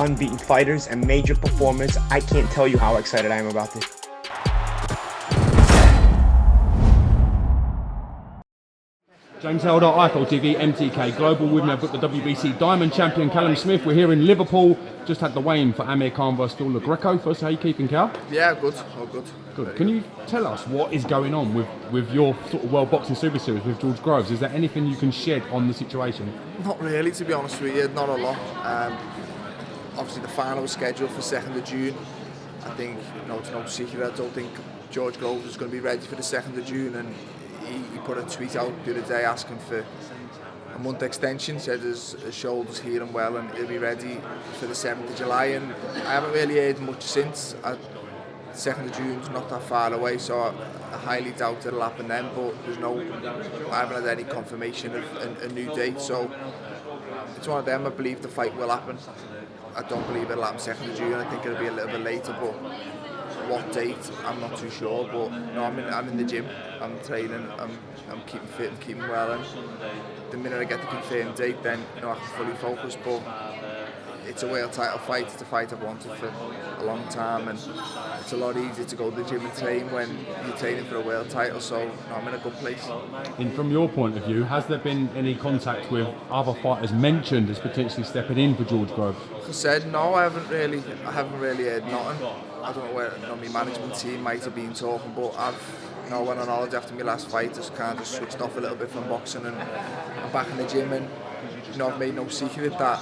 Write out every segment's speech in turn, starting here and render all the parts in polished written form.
unbeaten fighters and major performers. I can't tell you how excited I am about this. James Helder, iFL TV, MTK Global. With me, I've got the WBC Diamond Champion, Callum Smith. We're here in Liverpool. Just had the weigh-in for Amir Khan versus Phil Greco. First, how are you keeping, Cal? Yeah, good. All good. Good. Can you tell us what is going on with your sort of World Boxing Super Series with George Groves? Is there anything you can shed on the situation? Not really, to be honest with you. Not a lot. Obviously, the final was scheduled for 2nd of June. I think, it's no secret. I don't think George Groves is going to be ready for the 2nd of June, and he put a tweet out the other day asking for a month extension. Said his shoulder's healing well and he'll be ready for the 7th of July. And I haven't really heard much since. 2nd of June's not that far away, so I highly doubt it'll happen then. But I haven't had any confirmation of a new date. So it's one of them. I believe the fight will happen. I don't believe it'll happen 2nd of June. I think it'll be a little bit later, but what date, I'm not too sure. But no, I'm in the gym, I'm training, I'm keeping fit and keeping well, and the minute I get the confirmed date, then I can fully focus. But it's a world title fight. It's a fight I've wanted for a long time, and it's a lot easier to go to the gym and train when you're training for a world title. So no, I'm in a good place. And from your point of view, has there been any contact with other fighters mentioned as potentially stepping in for George Groves? Like I said, no, I haven't really heard nothing. I don't know where my management team might have been talking, but I went on holiday after my last fight. Just kind of switched off a little bit from boxing, and I'm back in the gym. And I've made no secret that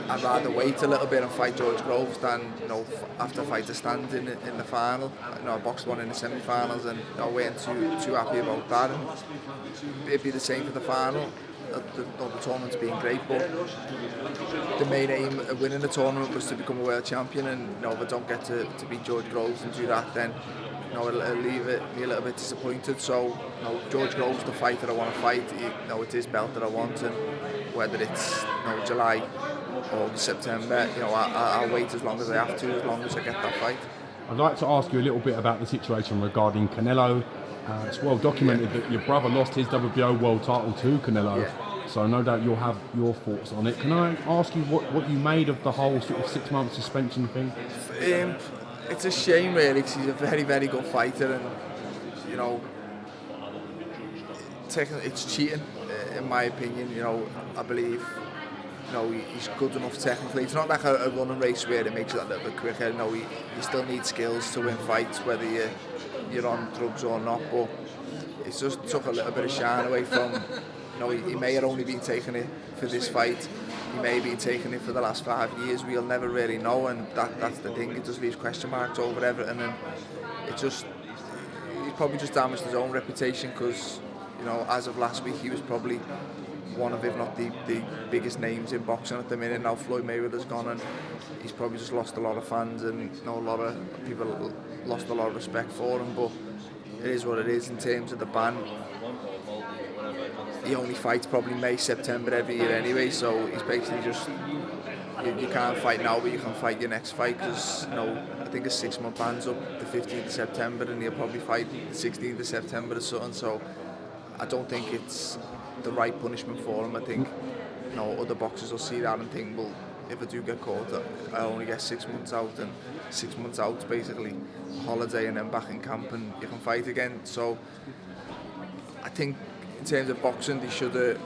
I'd rather wait a little bit and fight George Groves than after fight a stand in the final. I boxed one in the semi-finals, and I weren't too happy about that. And it'd be the same for the final. The tournament's been great, but the main aim of winning the tournament was to become a world champion, and if I don't get to beat George Groves and do that, then it'll leave me a little bit disappointed. So George Groves, the fighter I want to fight, it's his belt that I want, and whether it's July or September, I'll wait as long as I have to, as long as I get that fight. I'd like to ask you a little bit about the situation regarding CANELO. It's well documented that your brother lost his WBO world title to CANELO, so no doubt you'll have your thoughts on it. Can I ask you what you made of the whole sort of 6-month suspension thing? It's a shame really, because he's a very, very good fighter, and it's cheating in my opinion. I believe he's good enough technically. It's not like a running race where it makes it a little bit quicker. You still need skills to win fights, whether you're on drugs or not. But it's just took a little bit of shine away from. He may have only been taking it for this fight. He may have been taking it for the last 5 years. We'll never really know, and that's the thing. It just leaves question marks over everything, and he's probably just damaged his own reputation, because as of last week he was probably one of, if not the biggest names in boxing at the minute. Now Floyd Mayweather's gone, and he's probably just lost a lot of fans, and a lot of people lost a lot of respect for him. But it is what it is in terms of the ban. He only fights probably May, September every year anyway, so he's basically just, you can't fight now, but you can fight your next fight, because I think his 6-month ban's up the 15th of September, and he'll probably fight the 16th of September or something. So I don't think it's the right punishment for him. I think other boxers will see that and think, well, if I do get caught, I only get 6 months out, and 6 months out's basically a holiday and then back in camp and you can fight again. So I think in terms of boxing, they should have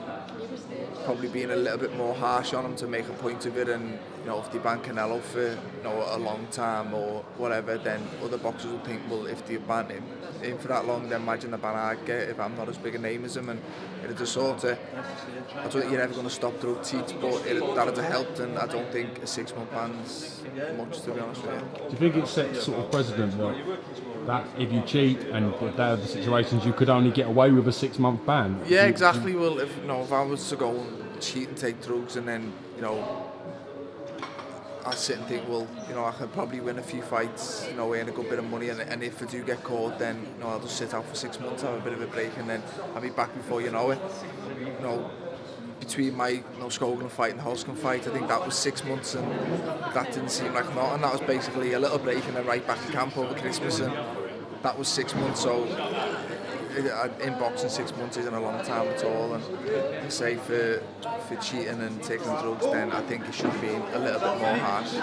probably been a little bit more harsh on him to make a point of it. And if they ban CANELO for a long time or whatever, then other boxers would think, well, if they ban him for that long, then imagine the ban I'd get if I'm not as big a name as him. And it'd just sort of, I don't think you're ever going to stop through teeth, but that'd have helped. And I don't think a 6-month ban's much, to be honest with you. Do you think it sets sort of precedent that if you cheat and if there are the situations you could only get away with a 6-month ban? Yeah, exactly. Well, if I was to go and cheat and take drugs, and then I sit and think, well, I could probably win a few fights, earn a good bit of money, and if I do get caught, then I'll just sit out for 6 months, have a bit of a break, and then I'll be back before you know it. Between my Skoglund fight and Hoskin fight, I think that was 6 months, and that didn't seem like nothing. That was basically a little break and then right back to camp over Christmas, and that was 6 months. So in boxing 6 months isn't a long time at all, and I say for cheating and taking drugs, then I think it should have been a little bit more harsh.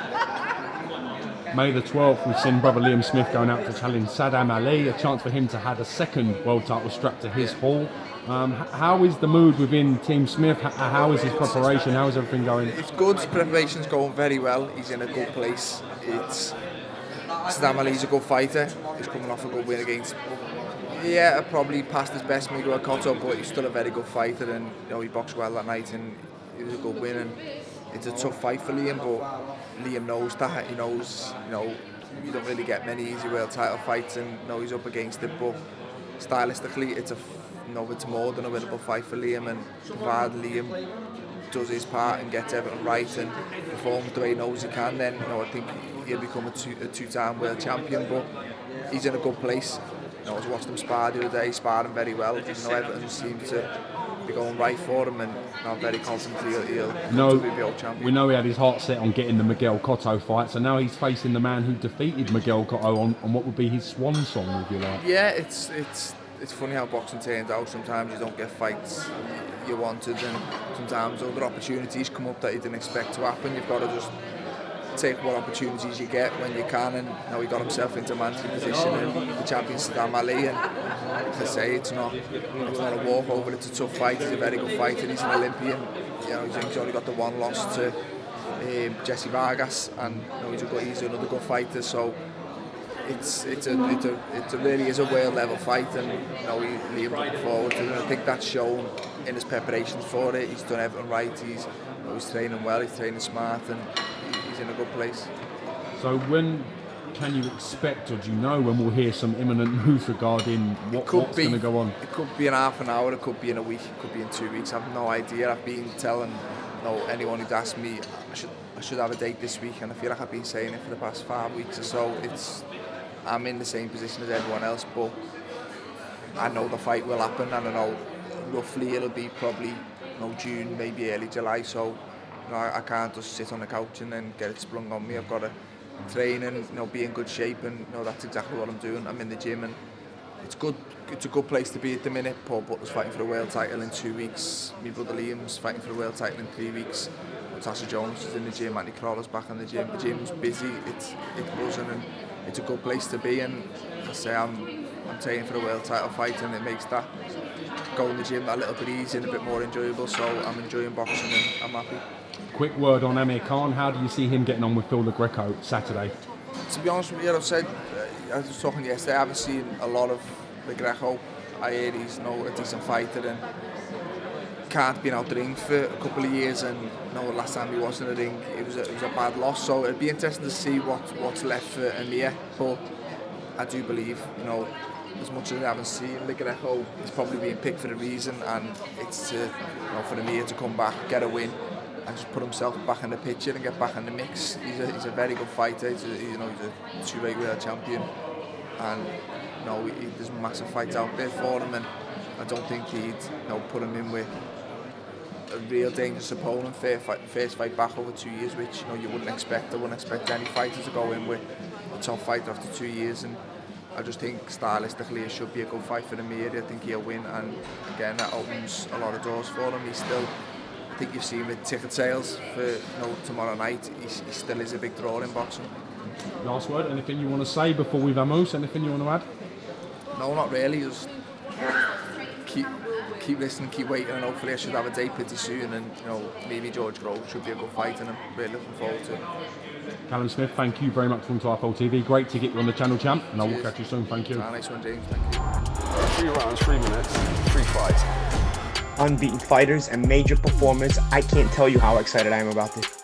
May the 12th, we've seen brother Liam Smith going out to challenge SADAM Ali, a chance for him to have a second world title strapped to his hall. How is the mood within Team Smith? How is his preparation? How is everything going? It's good. His preparation's going very well. He's in a good place. SADAM Ali's a good fighter. He's coming off a good win against. Yeah, probably past his best Miguel Cotto, but he's still a very good fighter, and he boxed well that night, and it was a good win. And it's a tough fight for Liam, but Liam knows that. He knows, you don't really get many easy world title fights, and he's up against it. But stylistically, it's more than a winnable fight for Liam, and provided Liam does his part and gets everything right and performs the way he knows he can, then I think he'll become a two-time world champion. But he's in a good place. I was watching him spar the other day, sparring very well. Everything seemed to be going right for him, and I'm very confident he'll be world champion. We know he had his heart set on getting the Miguel Cotto fight, so now he's facing the man who defeated Miguel Cotto on what would be his swan song, if you like. Yeah, it's funny how boxing turns out. Sometimes you don't get fights you wanted, and sometimes other opportunities come up that you didn't expect to happen. You've got to just take what opportunities you get when you can, and he got himself into a management position, and the champion SADAM Ali, and as I say, it's not a walkover. It's a tough fight. He's a very good fighter. He's an Olympian. He's only got the one loss to Jesse Vargas, and he's another good fighter. So it really is a world level fight, and Liam looking forward to it. And I think that's shown in his preparations for it. He's done everything right. He's training well. He's training smart, and he's in a good place. So when can you expect, or do you know when we'll hear some imminent news regarding what's going to go on? It could be in half an hour, it could be in a week, it could be in 2 weeks. I have no idea. I've been telling anyone who'd asked me I should have a date this week, and I feel like I've been saying it for the past 5 weeks or so. I'm in the same position as everyone else, but I know the fight will happen, and I know roughly it'll be probably June, maybe early July. So I can't just sit on the couch and then get it sprung on me. I've got to train and be in good shape, and that's exactly what I'm doing. I'm in the gym, and it's good. It's a good place to be at the minute. Paul Butler's fighting for a world title in 2 weeks. My brother Liam's fighting for a world title in 3 weeks. Tasha Jones is in the gym. Andy Crawler's back in the gym. The gym's busy. It's buzzing, and it's a good place to be. And I say I'm training for a world title fight, and it makes that going to the gym a little bit easier and a bit more enjoyable. So I'm enjoying boxing, and I'm happy. Quick word on Amir Khan. How do you see him getting on with Phil LaGreco Saturday? To be honest with you, I was talking yesterday, I haven't seen a lot of LaGreco. I hear he's a decent fighter, and can't been out the ring for a couple of years, and the last time he was in the ring it was a bad loss. So it'd be interesting to see what's left for Amir. But I do believe, as much as I haven't seen LaGreco, he's probably being picked for a reason, and it's for Amir to come back, get a win, and just put himself back in the picture and get back in the mix. He's a very good fighter. He's a two-weight world champion, and there's massive fights out there for him, and I don't think he'd put him in with a real dangerous opponent. First fight back over 2 years, which you wouldn't expect. I wouldn't expect any fighter to go in with a top fighter after 2 years, and I just think stylistically it should be a good fight for Amir. I think he'll win, and again that opens a lot of doors for him. He's still, I think you've seen with ticket sales for tomorrow night, he still is a big draw in boxing. Last word, anything you want to say before we vamoose? Anything you want to add? No, not really. Just keep listening, keep waiting, and hopefully I should have a date pretty soon, and maybe George Groves should be a good fight, and I'm really looking forward to it. Callum Smith, thank you very much for coming to IFL TV. Great to get you on the channel, champ, and I will catch you soon. Thank you. Nice one, James. Thank you. 3 rounds, 3 minutes, 3 fights. Unbeaten fighters and major performers. I can't tell you how excited I am about this.